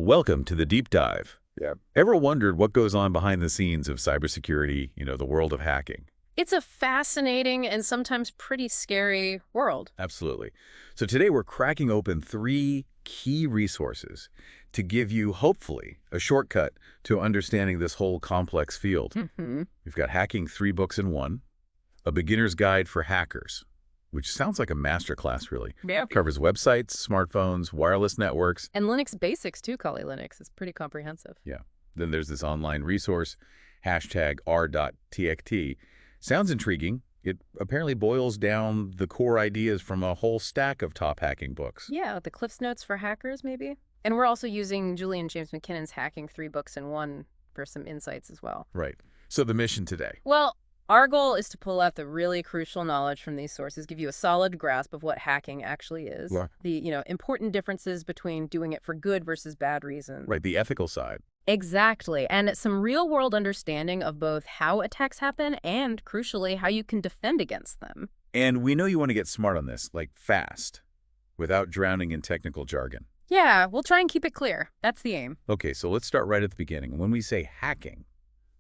Welcome to the deep dive. Yeah. Ever wondered what goes on behind the scenes of cybersecurity, the world of hacking? It's a fascinating and sometimes pretty scary world. Absolutely. So today we're cracking open 3 key resources to give you, hopefully, a shortcut to understanding this whole complex field. We've got Hacking 3 Books in 1, A Beginner's Guide for Hackers, which sounds like a masterclass, really. Yeah. Covers websites, smartphones, wireless networks. And Linux basics too, Kali Linux. It's pretty comprehensive. Yeah. Then there's this online resource, #r.txt. Sounds intriguing. It apparently boils down the core ideas from a whole stack of top hacking books. Yeah, the Cliff's Notes for hackers, maybe. And we're also using Julie and James McKinnon's Hacking 3 Books in 1 for some insights as well. Right. So the mission today. Well, our goal is to pull out the really crucial knowledge from these sources, give you a solid grasp of what hacking actually is, Yeah. the important differences between doing it for good versus bad reasons. Right, the ethical side. Exactly, and some real-world understanding of both how attacks happen and, crucially, how you can defend against them. And we know you want to get smart on this, like fast, without drowning in technical jargon. Yeah, we'll try and keep it clear. That's the aim. Okay, so let's start right at the beginning. When we say hacking,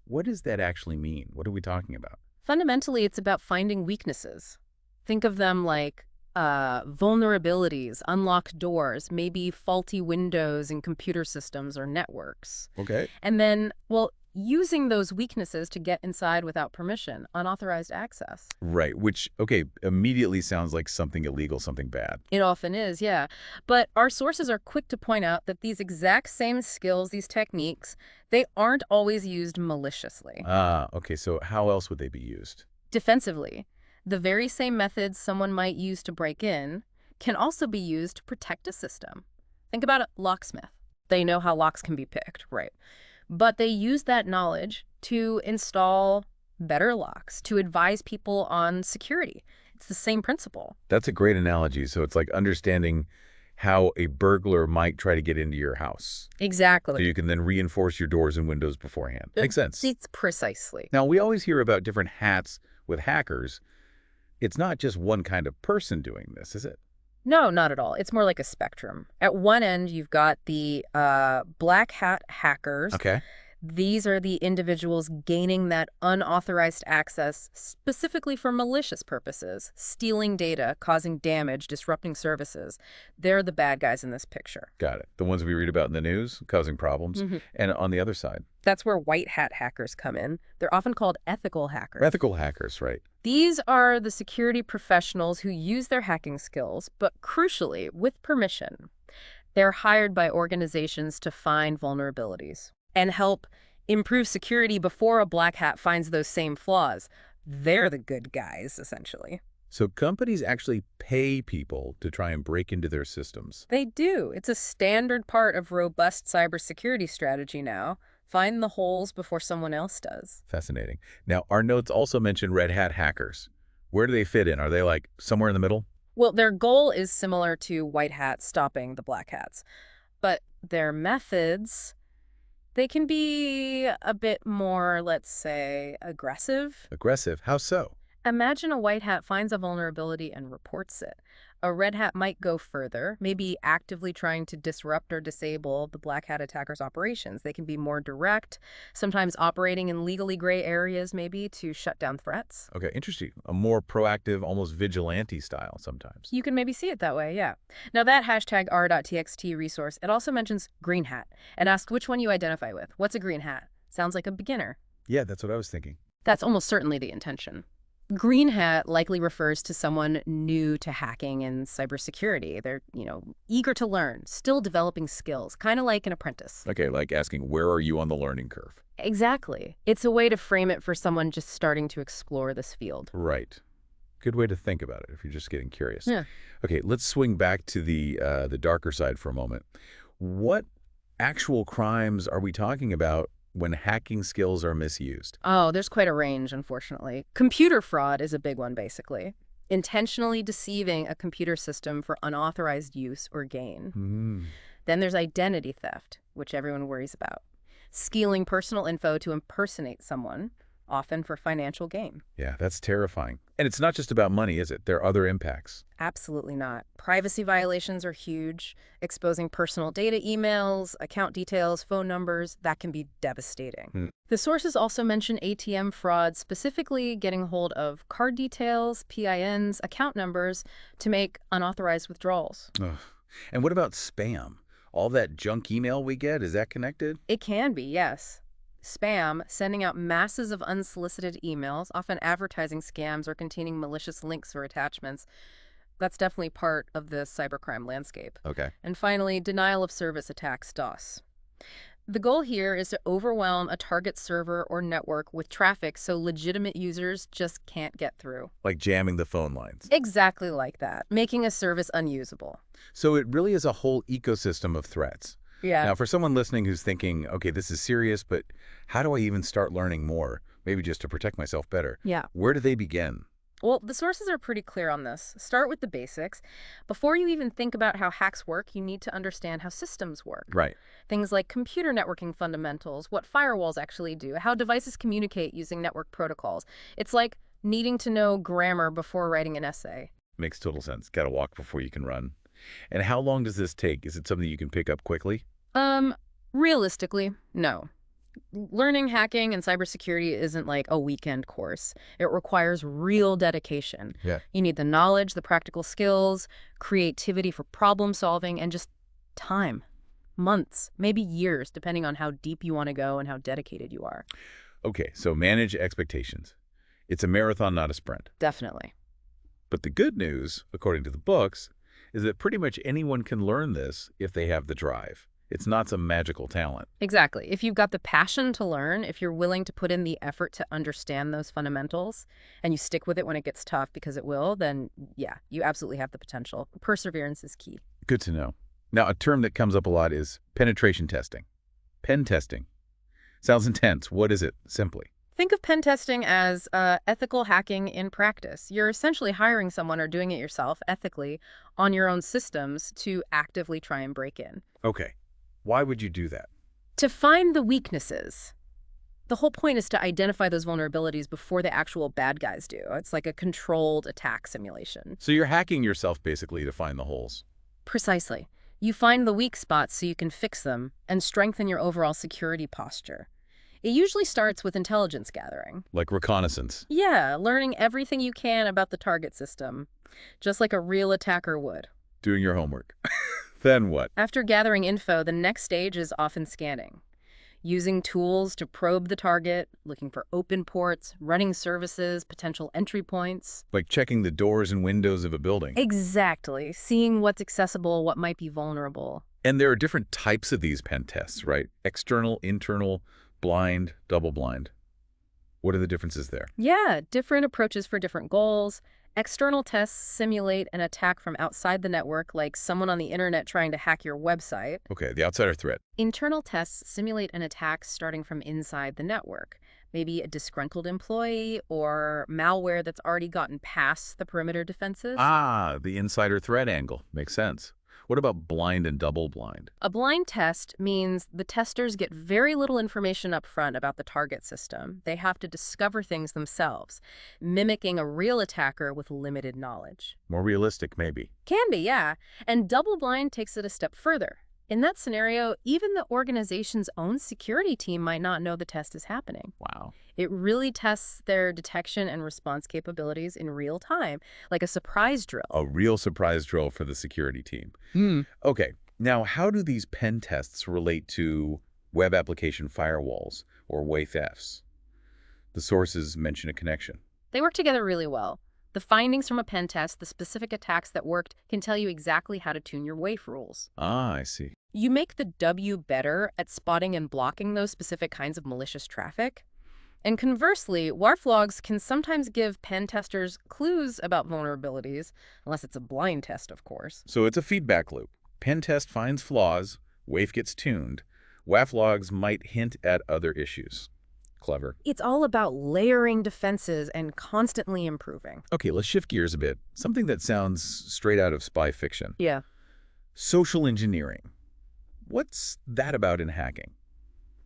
what does that actually mean? What are we talking about? Fundamentally, it's about finding weaknesses. Think of them like vulnerabilities, unlocked doors, maybe faulty windows in computer systems or networks. Okay. And then, well, using those weaknesses to get inside without permission, unauthorized access. Right, which, okay, immediately sounds like something illegal, something bad. It often is, yeah. But our sources are quick to point out that these exact same skills, these techniques, they aren't always used maliciously. Ah, okay, so how else would they be used? Defensively, the very same methods someone might use to break in can also be used to protect a system. Think about a locksmith. They know how locks can be picked, right? But they use that knowledge to install better locks, to advise people on security. It's the same principle. That's a great analogy. So it's like understanding how a burglar might try to get into your house. So Exactly. you can then reinforce your doors and windows beforehand. Makes sense. It's precisely. Now, we always hear about different hats with hackers. It's not just one kind of person doing this, is it? No, not at all. It's more like a spectrum. At one end, you've got the black hat hackers. Okay. These are the individuals gaining that unauthorized access specifically for malicious purposes, stealing data, causing damage, disrupting services. They're the bad guys in this picture. Got it. The ones we read about in the news, causing problems. And on the other side, That's where white hat hackers come in. They're often called ethical hackers. ethical hackers, right? These are the security professionals who use their hacking skills, but crucially, with permission. They're hired by organizations to find vulnerabilities and help improve security before a black hat finds those same flaws. They're the good guys, essentially. So companies actually pay people to try and break into their systems. They do. It's a standard part of robust cybersecurity strategy now. Find the holes before someone else does. Fascinating. Now, our notes also mention red hat hackers. Where do they fit in? Are they like somewhere in the middle? Well, their goal is similar to white hats stopping the black hats. But their methods, they can be a bit more, let's say, aggressive. Aggressive? How so? Imagine a white hat finds a vulnerability and reports it. A red hat might go further, maybe actively trying to disrupt or disable the black hat attacker's operations. They can be more direct, sometimes operating in legally gray areas maybe to shut down threats. Okay, interesting. A more proactive, almost vigilante style sometimes. You can maybe see it that way, yeah. Now that #r.txt resource, it also mentions green hat and asks which one you identify with. What's a green hat? Sounds like a beginner. Yeah, that's what I was thinking. That's almost certainly the intention. Green hat likely refers to someone new to hacking and cybersecurity. They're, eager to learn, still developing skills, kind of like an apprentice. Okay, like asking, where are you on the learning curve? Exactly. It's a way to frame it for someone just starting to explore this field. Right. Good way to think about it if you're just getting curious. Yeah. Okay, let's swing back to the darker side for a moment. What actual crimes are we talking about when hacking skills are misused? Oh, there's quite a range, unfortunately. Computer fraud is a big one, basically. Intentionally deceiving a computer system for unauthorized use or gain. Then there's identity theft, which everyone worries about. Stealing personal info to impersonate someone. often for financial gain. Yeah, that's terrifying. And it's not just about money, is it? There are other impacts. Absolutely not. Privacy violations are huge. Exposing personal data, emails, account details, phone numbers, that can be devastating. Hmm. The sources also mention ATM fraud, specifically getting hold of card details, PINs, account numbers to make unauthorized withdrawals. Ugh. And what about spam? All that junk email we get, is that connected? It can be, yes. Spam, sending out masses of unsolicited emails, often advertising scams or containing malicious links or attachments. That's definitely part of the cybercrime landscape. Okay. And finally, denial of service attacks, DOS. The goal here is to overwhelm a target server or network with traffic so legitimate users just can't get through. Like jamming the phone lines. Exactly like that, making a service unusable. So it really is a whole ecosystem of threats. Yeah. Now, for someone listening who's thinking, okay, this is serious, but how do I even start learning more? Maybe just to protect myself better. Yeah. Where do they begin? Well, the sources are pretty clear on this. Start with the basics. Before you even think about how hacks work, you need to understand how systems work. Right. Things like computer networking fundamentals, what firewalls actually do, how devices communicate using network protocols. It's like needing to know grammar before writing an essay. Makes total sense. Got to walk before you can run. And how long does this take? Is it something you can pick up quickly? Realistically, no. Learning hacking and cybersecurity isn't like a weekend course. It requires real dedication. Yeah. You need the knowledge, the practical skills, creativity for problem solving, and just time. Months, maybe years, depending on how deep you want to go and how dedicated you are. Okay, so manage expectations. It's a marathon, not a sprint. Definitely. But the good news, according to the books, is that pretty much anyone can learn this if they have the drive. It's not some magical talent. Exactly. If you've got the passion to learn, if you're willing to put in the effort to understand those fundamentals, and you stick with it when it gets tough, because it will, then yeah, you absolutely have the potential. Perseverance is key. Good to know. Now, a term that comes up a lot is penetration testing. Pen testing. Sounds intense. What is it, simply? Think of pen testing as ethical hacking in practice. You're essentially hiring someone or doing it yourself ethically on your own systems to actively try and break in. Okay. Why would you do that? To find the weaknesses. The whole point is to identify those vulnerabilities before the actual bad guys do. It's like a controlled attack simulation. So you're hacking yourself, basically, to find the holes. Precisely. You find the weak spots so you can fix them and strengthen your overall security posture. It usually starts with intelligence gathering. Like reconnaissance. Yeah, learning everything you can about the target system, just like a real attacker would. Doing your homework. Then what? After gathering info, the next stage is often scanning. Using tools to probe the target, looking for open ports, running services, potential entry points. Like checking the doors and windows of a building. Exactly. Seeing what's accessible, what might be vulnerable. And there are different types of these pen tests, right? External, internal, blind, double-blind. What are the differences there? Yeah, different approaches for different goals. External tests simulate an attack from outside the network, like someone on the internet trying to hack your website. Okay, the outsider threat. Internal tests simulate an attack starting from inside the network. Maybe a disgruntled employee or malware that's already gotten past the perimeter defenses. Ah, the insider threat angle. Makes sense. What about blind and double-blind? A blind test means the testers get very little information up front about the target system. They have to discover things themselves, mimicking a real attacker with limited knowledge. More realistic, maybe. Can be, yeah. And double-blind takes it a step further. In that scenario, even the organization's own security team might not know the test is happening. Wow. It really tests their detection and response capabilities in real time, like a surprise drill. A real surprise drill for the security team. Okay, now how do these pen tests relate to web application firewalls or WAF-Fs? The sources mention a connection. They work together really well. The findings from a pen test, the specific attacks that worked, can tell you exactly how to tune your WAF rules. Ah, I see. You make the W better at spotting and blocking those specific kinds of malicious traffic. And conversely, WAF logs can sometimes give pen testers clues about vulnerabilities, unless it's a blind test, of course. So it's a feedback loop. Pen test finds flaws, WAF gets tuned. WAF logs might hint at other issues. Clever. It's all about layering defenses and constantly improving. Okay, let's shift gears a bit. Something that sounds straight out of spy fiction. Yeah. Social engineering. What's that about in hacking?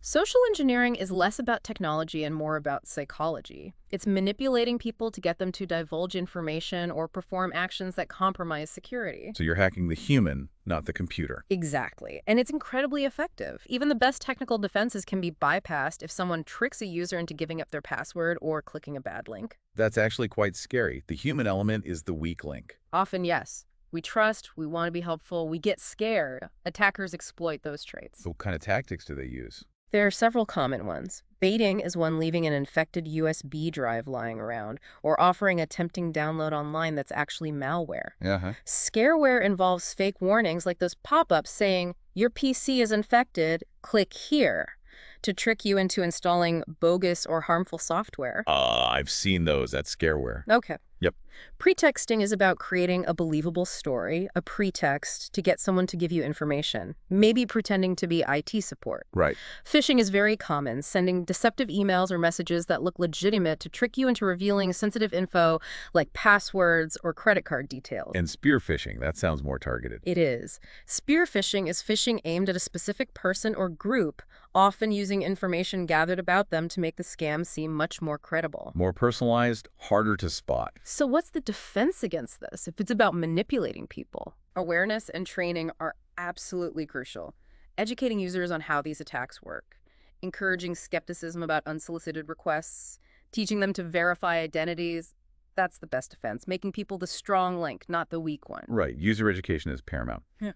Social engineering is less about technology and more about psychology. It's manipulating people to get them to divulge information or perform actions that compromise security. So you're hacking the human, not the computer. Exactly. And it's incredibly effective. Even the best technical defenses can be bypassed if someone tricks a user into giving up their password or clicking a bad link. That's actually quite scary. The human element is the weak link. Often, yes. We trust, we want to be helpful, we get scared. Attackers exploit those traits. So what kind of tactics do they use? There are several common ones. Baiting is one leaving an infected USB drive lying around, or offering a tempting download online that's actually malware. Uh-huh. Scareware involves fake warnings like those pop-ups saying, "Your PC is infected, click here," to trick you into installing bogus or harmful software. I've seen those. That's scareware. Okay. Yep. Pretexting is about creating a believable story, a pretext to get someone to give you information, maybe pretending to be IT support. Right. Phishing is very common, sending deceptive emails or messages that look legitimate to trick you into revealing sensitive info like passwords or credit card details. And spear phishing, that sounds more targeted. It is. Spear phishing is phishing aimed at a specific person or group, often using information gathered about them to make the scam seem much more credible. More personalized, harder to spot. So what's the defense against this if it's about manipulating people? Awareness and training are absolutely crucial. Educating users on how these attacks work, encouraging skepticism about unsolicited requests, teaching them to verify identities, that's the best defense, making people the strong link, not the weak one. Right. User education is paramount. Yeah.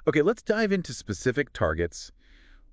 Okay, let's dive into specific targets,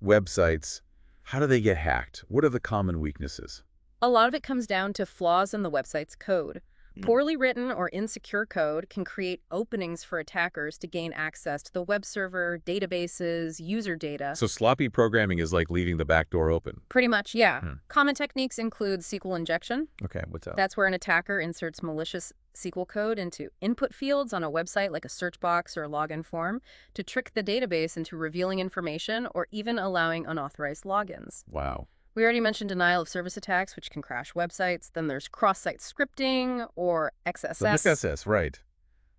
websites. How do they get hacked? What are the common weaknesses? A lot of it comes down to flaws in the website's code. Poorly written or insecure code can create openings for attackers to gain access to the web server, databases, user data. So sloppy programming is like leaving the back door open. Pretty much, yeah. Common techniques include SQL injection. Okay, what's up? That's where an attacker inserts malicious SQL code into input fields on a website like a search box or a login form to trick the database into revealing information or even allowing unauthorized logins. Wow. We already mentioned denial of service attacks, which can crash websites. Then there's cross-site scripting or XSS. The XSS, right.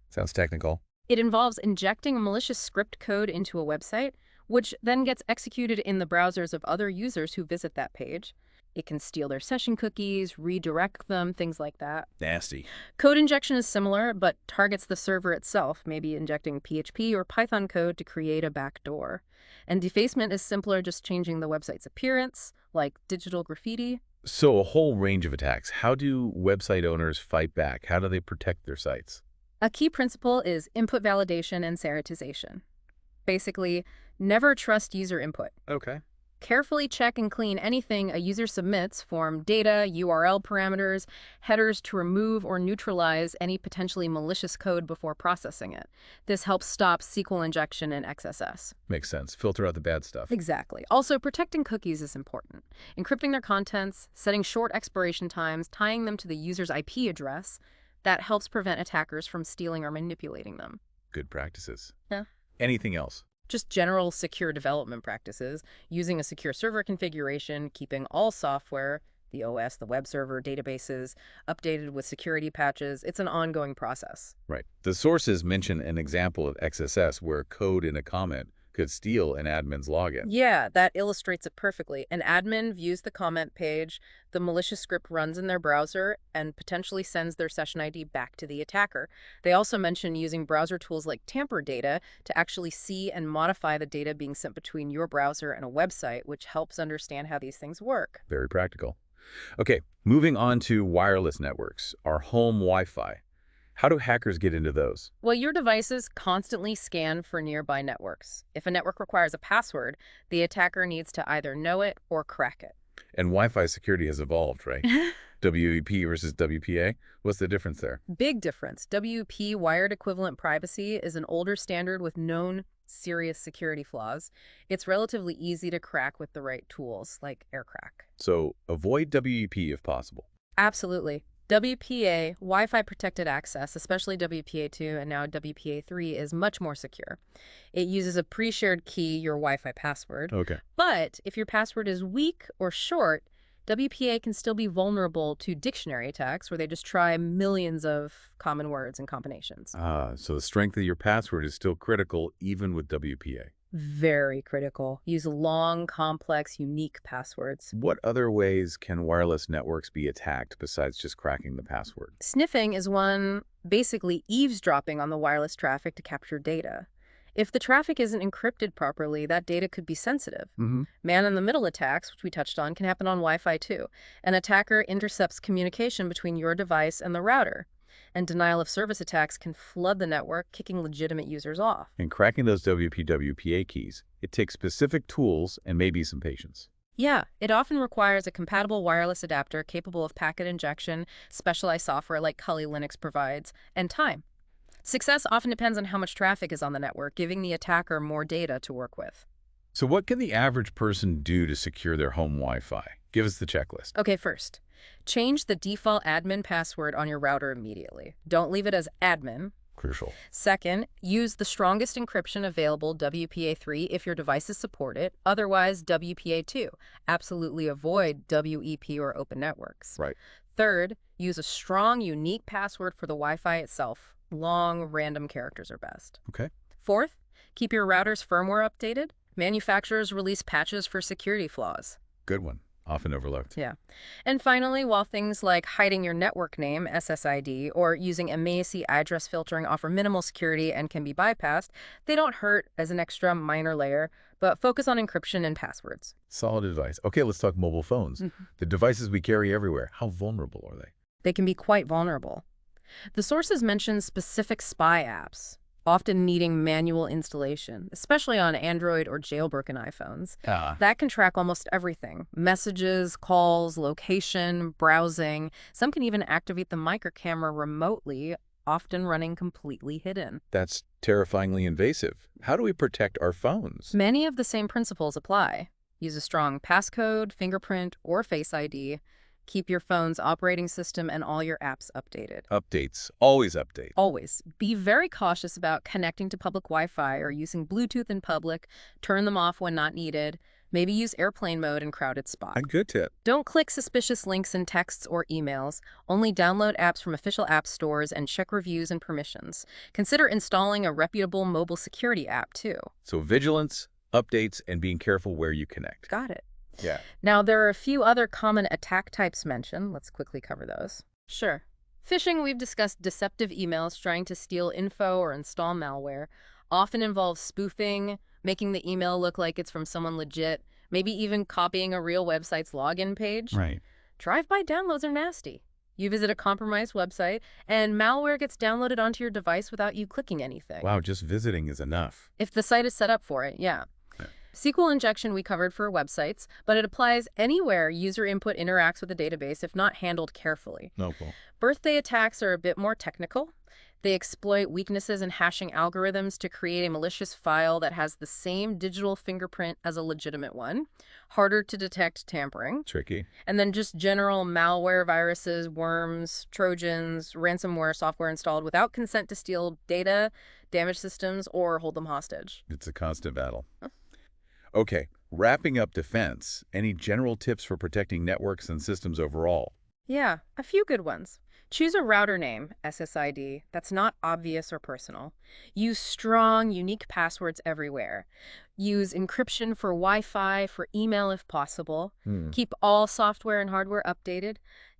Sounds technical. It involves injecting a malicious script code into a website, which then gets executed in the browsers of other users who visit that page. It can steal their session cookies, redirect them, things like that. Nasty. Code injection is similar, but targets the server itself, maybe injecting PHP or Python code to create a backdoor. And defacement is simpler, just changing the website's appearance, like digital graffiti. So a whole range of attacks. How do website owners fight back? How do they protect their sites? A key principle is input validation and sanitization. Basically, never trust user input. Okay. Carefully check and clean anything a user submits, form data, URL parameters, headers to remove or neutralize any potentially malicious code before processing it. This helps stop SQL injection and XSS. Makes sense. Filter out the bad stuff. Exactly. Also, protecting cookies is important. Encrypting their contents, setting short expiration times, tying them to the user's IP address, that helps prevent attackers from stealing or manipulating them. Good practices. Yeah. Anything else? Just general secure development practices, using a secure server configuration, keeping all software, the OS, the web server, databases, updated with security patches. It's an ongoing process. Right. The sources mention an example of XSS where code in a comment could steal an admin's login. Yeah, that illustrates it perfectly. An admin views the comment page, the malicious script runs in their browser, and potentially sends their session ID back to the attacker. They also mention using browser tools like tamper data to actually see and modify the data being sent between your browser and a website, which helps understand how these things work. Very practical. Okay, moving on to wireless networks, our home Wi-Fi. How do hackers get into those? Well, your devices constantly scan for nearby networks. If a network requires a password, the attacker needs to either know it or crack it. And Wi-Fi security has evolved, right? WEP versus WPA? What's the difference there? Big difference. WP, wired equivalent privacy, is an older standard with known serious security flaws. It's relatively easy to crack with the right tools, like AirCrack. So avoid WEP if possible. Absolutely. WPA, Wi-Fi protected access, especially WPA2 and now WPA3, is much more secure. It uses a pre-shared key, your Wi-Fi password. Okay. But if your password is weak or short, WPA can still be vulnerable to dictionary attacks where they just try millions of common words and combinations. So the strength of your password is still critical even with WPA. Very critical. Use long, complex, unique passwords. What other ways can wireless networks be attacked besides just cracking the password? Sniffing is one basically eavesdropping on the wireless traffic to capture data. If the traffic isn't encrypted properly, that data could be sensitive. Hmm. Man-in-the-middle attacks, which we touched on, can happen on Wi-Fi too. An attacker intercepts communication between your device and the router. And denial-of-service attacks can flood the network, kicking legitimate users off. And cracking those WPWPA keys, it takes specific tools and maybe some patience. Yeah, it often requires a compatible wireless adapter capable of packet injection, specialized software like Kali Linux provides, and time. Success often depends on how much traffic is on the network, giving the attacker more data to work with. So what can the average person do to secure their home Wi-Fi? Give us the checklist. Okay, first, change the default admin password on your router immediately. Don't leave it as admin. Crucial. Second, use the strongest encryption available, WPA3, if your devices support it, otherwise WPA2. Absolutely avoid WEP or open networks. Right. Third, use a strong, unique password for the Wi-Fi itself. Long, random characters are best. Okay. Fourth, keep your router's firmware updated. Manufacturers release patches for security flaws. Good one. Often overlooked. Yeah. And finally, while things like hiding your network name, SSID, or using immediacy address filtering offer minimal security and can be bypassed, they don't hurt as an extra minor layer, but focus on encryption and passwords. Solid advice. Okay, let's talk mobile phones. The devices we carry everywhere. How vulnerable are they? They can be quite vulnerable. The sources mention specific spy apps, often needing manual installation, especially on Android or jailbroken iPhones. That can track almost everything: messages, calls, location, browsing. Some can even activate the micro camera remotely, often running completely hidden. That's terrifyingly invasive. How do we protect our phones? Many of the same principles apply. Use a strong passcode, fingerprint, or Face ID. Keep your phone's operating system and all your apps updated. Updates. Always update. Always. Be very cautious about connecting to public Wi-Fi or using Bluetooth in public. Turn them off when not needed. Maybe use airplane mode in crowded spots. A good tip. Don't click suspicious links in texts or emails. Only download apps from official app stores and check reviews and permissions. Consider installing a reputable mobile security app, too. So vigilance, updates, and being careful where you connect. Got it. Yeah. Now, there are a few other common attack types mentioned. Let's quickly cover those. Sure. Phishing, we've discussed deceptive emails trying to steal info or install malware. Often involves spoofing, making the email look like it's from someone legit, maybe even copying a real website's login page. Right. Drive-by downloads are nasty. You visit a compromised website, and malware gets downloaded onto your device without you clicking anything. Wow, just visiting is enough. If the site is set up for it, yeah. SQL injection we covered for websites, but it applies anywhere user input interacts with the database if not handled carefully. No, cool. Birthday attacks are a bit more technical. They exploit weaknesses in hashing algorithms to create a malicious file that has the same digital fingerprint as a legitimate one. Harder to detect tampering. Tricky. And then just general malware, viruses, worms, trojans, ransomware software installed without consent to steal data, damage systems, or hold them hostage. It's a constant battle. Okay, wrapping up defense, any general tips for protecting networks and systems overall? Yeah, a few good ones. Choose a router name, SSID, that's not obvious or personal. Use strong, unique passwords everywhere. Use encryption for Wi-Fi, for email if possible. Keep all software and hardware updated.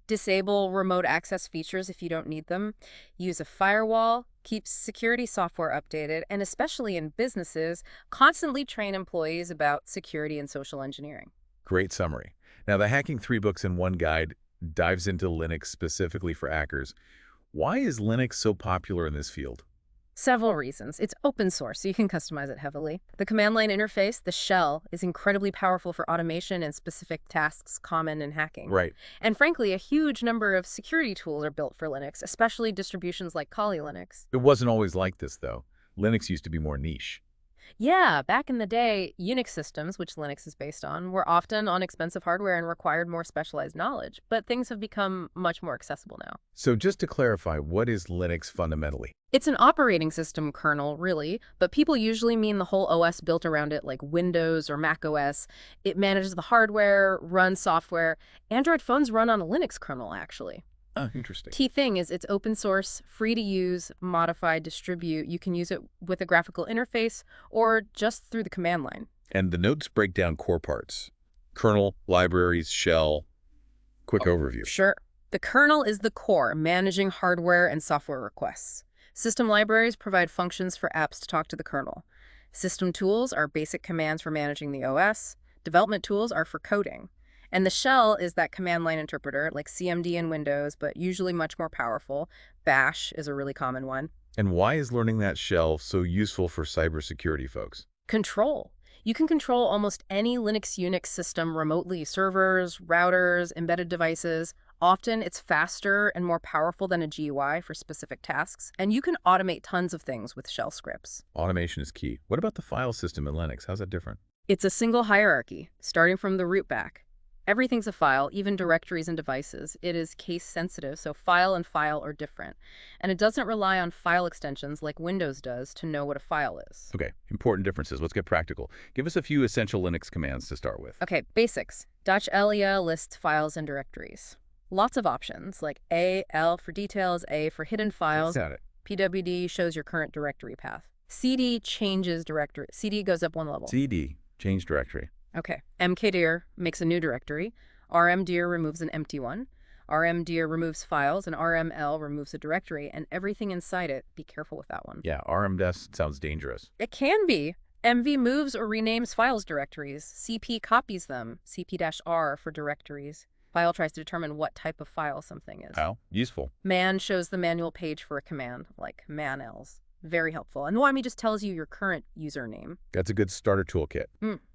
Disable remote access features if you don't need them. Use a firewall. Keep security software updated. And especially in businesses, constantly train employees about security and social engineering. Great summary. Now, the Hacking 3 Books in One Guide dives into Linux specifically for hackers. Why is Linux so popular in this field? Several reasons. It's open source, so you can customize it heavily. The command line interface, the shell, is incredibly powerful for automation and specific tasks common in hacking. Right. And frankly, a huge number of security tools are built for Linux, especially distributions like Kali Linux. It wasn't always like this, though. Linux used to be more niche. Yeah, back in the day, Unix systems, which Linux is based on, were often on expensive hardware and required more specialized knowledge, but things have become much more accessible now. So just to clarify, what is Linux fundamentally? It's an operating system kernel, really, but people usually mean the whole OS built around it, like Windows or Mac OS. It manages the hardware, runs software. Android phones run on a Linux kernel, actually. Oh, interesting. Key thing is it's open source, free to use, modify, distribute. You can use it with a graphical interface or just through the command line. And the notes break down core parts. Kernel, libraries, shell. Quick overview. Sure. The kernel is the core, managing hardware and software requests. System libraries provide functions for apps to talk to the kernel. System tools are basic commands for managing the OS. Development tools are for coding. And the shell is that command line interpreter, like CMD in Windows, but usually much more powerful. Bash is a really common one. And why is learning that shell so useful for cybersecurity folks? Control. You can control almost any Linux Unix system remotely, servers, routers, embedded devices. Often it's faster and more powerful than a GUI for specific tasks, and you can automate tons of things with shell scripts. Automation is key. What about the file system in Linux? How's that different? It's a single hierarchy, starting from the root back. Everything's a file, even directories and devices. It is case sensitive, so file and file are different. And it doesn't rely on file extensions like Windows does to know what a file is. Okay, important differences. Let's get practical. Give us a few essential Linux commands to start with. Okay, basics. .lia lists files and directories. Lots of options, like A, L for details, A for hidden files. Got it. PWD shows your current directory path. CD changes directory. CD goes up one level. CD, change directory. Okay. mkdir makes a new directory. rmdir removes an empty one. rmdir removes files, and rml removes a directory, and everything inside it. Be careful with that one. Yeah, rmdes sounds dangerous. It can be. mv moves or renames files directories. cp copies them. cp-r for directories. File tries to determine what type of file something is. How? Useful. Man shows the manual page for a command, like manels. Very helpful. And YAML just tells you your current username. That's a good starter toolkit.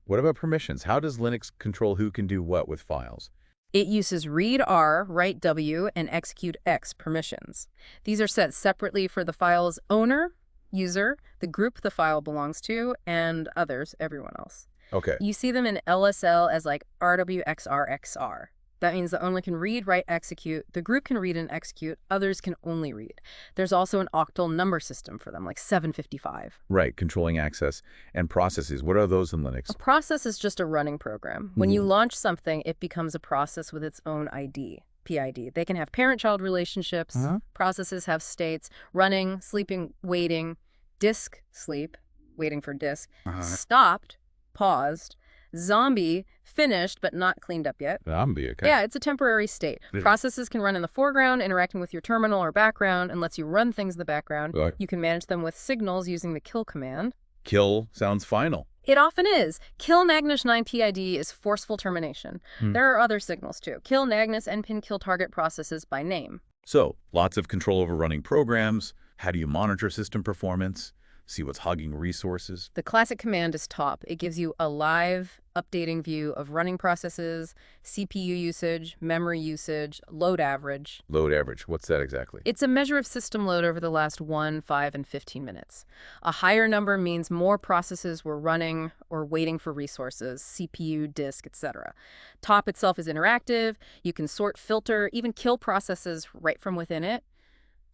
What about permissions? How does Linux control who can do what with files? It uses read R, write W, and execute X permissions. These are set separately for the file's owner, user, the group the file belongs to, and others, everyone else. Okay. You see them in LSL as like RWXRXR. That means the owner can read, write, execute. The group can read and execute. Others can only read. There's also an octal number system for them, like 755. Right, controlling access and processes. What are those in Linux? A process is just a running program. When you launch something, it becomes a process with its own ID, PID. They can have parent-child relationships. Processes have states: running, sleeping, waiting, disk, sleep, waiting for disk, stopped, paused, zombie, finished but not cleaned up yet. Zombie, okay. Yeah, it's a temporary state. Processes can run in the foreground, interacting with your terminal or background, and lets you run things in the background. Right. You can manage them with signals using the kill command. Kill sounds final. It often is. Kill Nagnus 9 PID is forceful termination. There are other signals too. Kill Nagnus npin kill target processes by name. So, lots of control over running programs. How do you monitor system performance? See what's hogging resources? The classic command is top. It gives you a live, updating view of running processes, CPU usage, memory usage, load average. Load average, what's that exactly? It's a measure of system load over the last 1, 5, and 15 minutes. A higher number means more processes were running or waiting for resources, CPU, disk, etc. Top itself is interactive. You can sort, filter, even kill processes right from within it.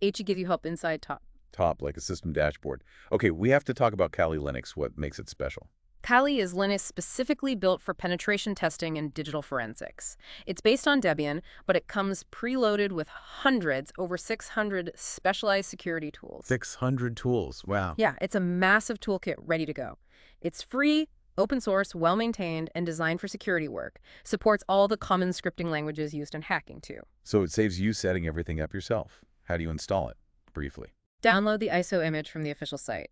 H should give you help inside top. Top, like a system dashboard. Okay, we have to talk about Kali Linux, what makes it special. Kali is Linux specifically built for penetration testing and digital forensics. It's based on Debian, but it comes preloaded with hundreds, over 600 specialized security tools. 600 tools, wow. Yeah, it's a massive toolkit ready to go. It's free, open source, well-maintained, and designed for security work. Supports all the common scripting languages used in hacking, too. So it saves you setting everything up yourself. How do you install it? Briefly. Download the ISO image from the official site.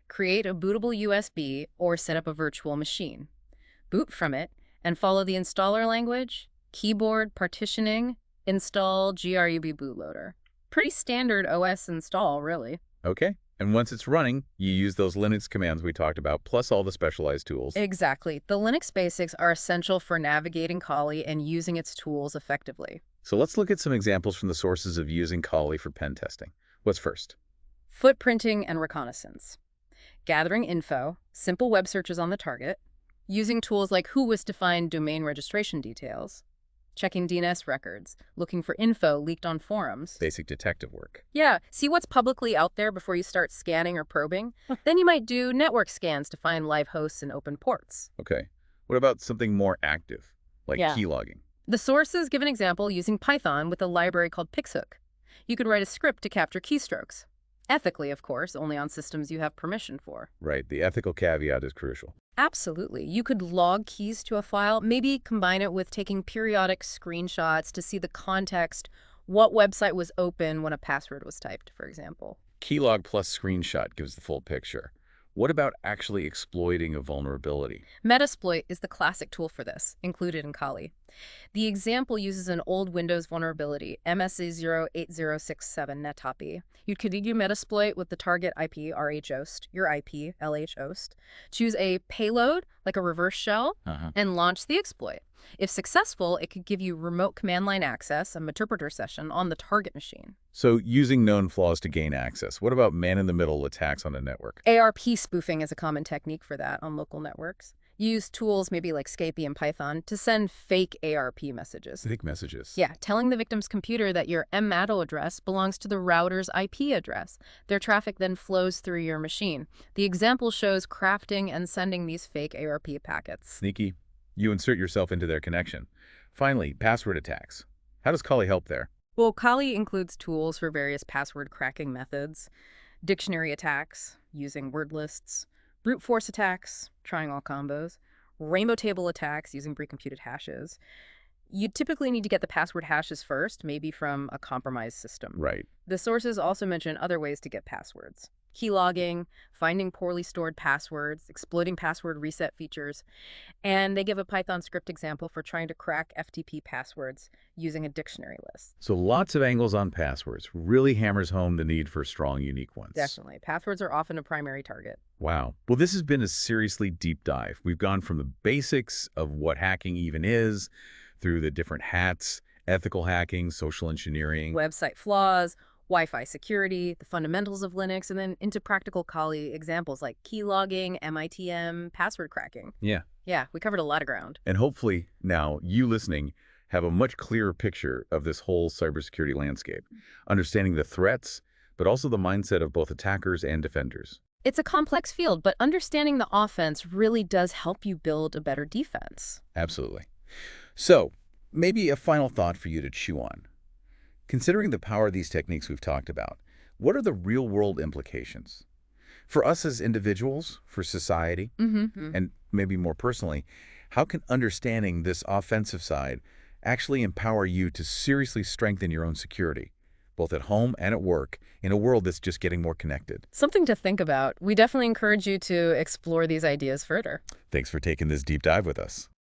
Create a bootable USB or set up a virtual machine. Boot from it and follow the installer language, keyboard partitioning, install grub bootloader. Pretty standard OS install, really. Okay. And once it's running, you use those Linux commands we talked about, plus all the specialized tools. Exactly. The Linux basics are essential for navigating Kali and using its tools effectively. So let's look at some examples from the sources of using Kali for pen testing. What's first? Footprinting and reconnaissance. Gathering info, simple web searches on the target, using tools like Whois to find domain registration details, checking DNS records, looking for info leaked on forums. Basic detective work. Yeah, see what's publicly out there before you start scanning or probing. Then you might do network scans to find live hosts and open ports. Okay. What about something more active, like Yeah. keylogging? The sources give an example using Python with a library called Pixhook. You could write a script to capture keystrokes. Ethically, of course, only on systems you have permission for. Right, the ethical caveat is crucial. Absolutely. You could log keys to a file, maybe combine it with taking periodic screenshots to see the context, what website was open when a password was typed, for example. Keylog plus screenshot gives the full picture. What about actually exploiting a vulnerability? Metasploit is the classic tool for this, included in Kali. The example uses an old Windows vulnerability, MSA08067 netcopy. You'd continue Metasploit with the target IP, RHOST, your IP, LHOST. Choose a payload, like a reverse shell, and launch the exploit. If successful, it could give you remote command line access, a interpreter session, on the target machine. So using known flaws to gain access. What about man-in-the-middle attacks on a network? ARP spoofing is a common technique for that on local networks. Use tools maybe like Scapy and Python to send fake ARP messages. Fake messages. Yeah, telling the victim's computer that your MMATO address belongs to the router's IP address. Their traffic then flows through your machine. The example shows crafting and sending these fake ARP packets. Sneaky. You insert yourself into their connection. Finally, password attacks. How does Kali help there? Well, Kali includes tools for various password cracking methods, dictionary attacks using word lists, brute force attacks, trying all combos, rainbow table attacks using pre-computed hashes. You typically need to get the password hashes first, maybe from a compromised system. Right. The sources also mention other ways to get passwords. Keylogging, finding poorly stored passwords, exploiting password reset features, and they give a Python script example for trying to crack FTP passwords using a dictionary list. So lots of angles on passwords. Really hammers home the need for strong, unique ones. Definitely. Passwords are often a primary target. Wow. Well, this has been a seriously deep dive. We've gone from the basics of what hacking even is, through the different hats, ethical hacking, social engineering. Website flaws, Wi-Fi security, the fundamentals of Linux, and then into practical Kali examples like keylogging, MITM, password cracking. Yeah. Yeah, we covered a lot of ground. And hopefully now you listening have a much clearer picture of this whole cybersecurity landscape, understanding the threats, but also the mindset of both attackers and defenders. It's a complex field, but understanding the offense really does help you build a better defense. Absolutely. So, maybe a final thought for you to chew on. Considering the power of these techniques we've talked about, what are the real-world implications? For us as individuals, for society, and maybe more personally, how can understanding this offensive side actually empower you to seriously strengthen your own security, both at home and at work, in a world that's just getting more connected? Something to think about. We definitely encourage you to explore these ideas further. Thanks for taking this deep dive with us.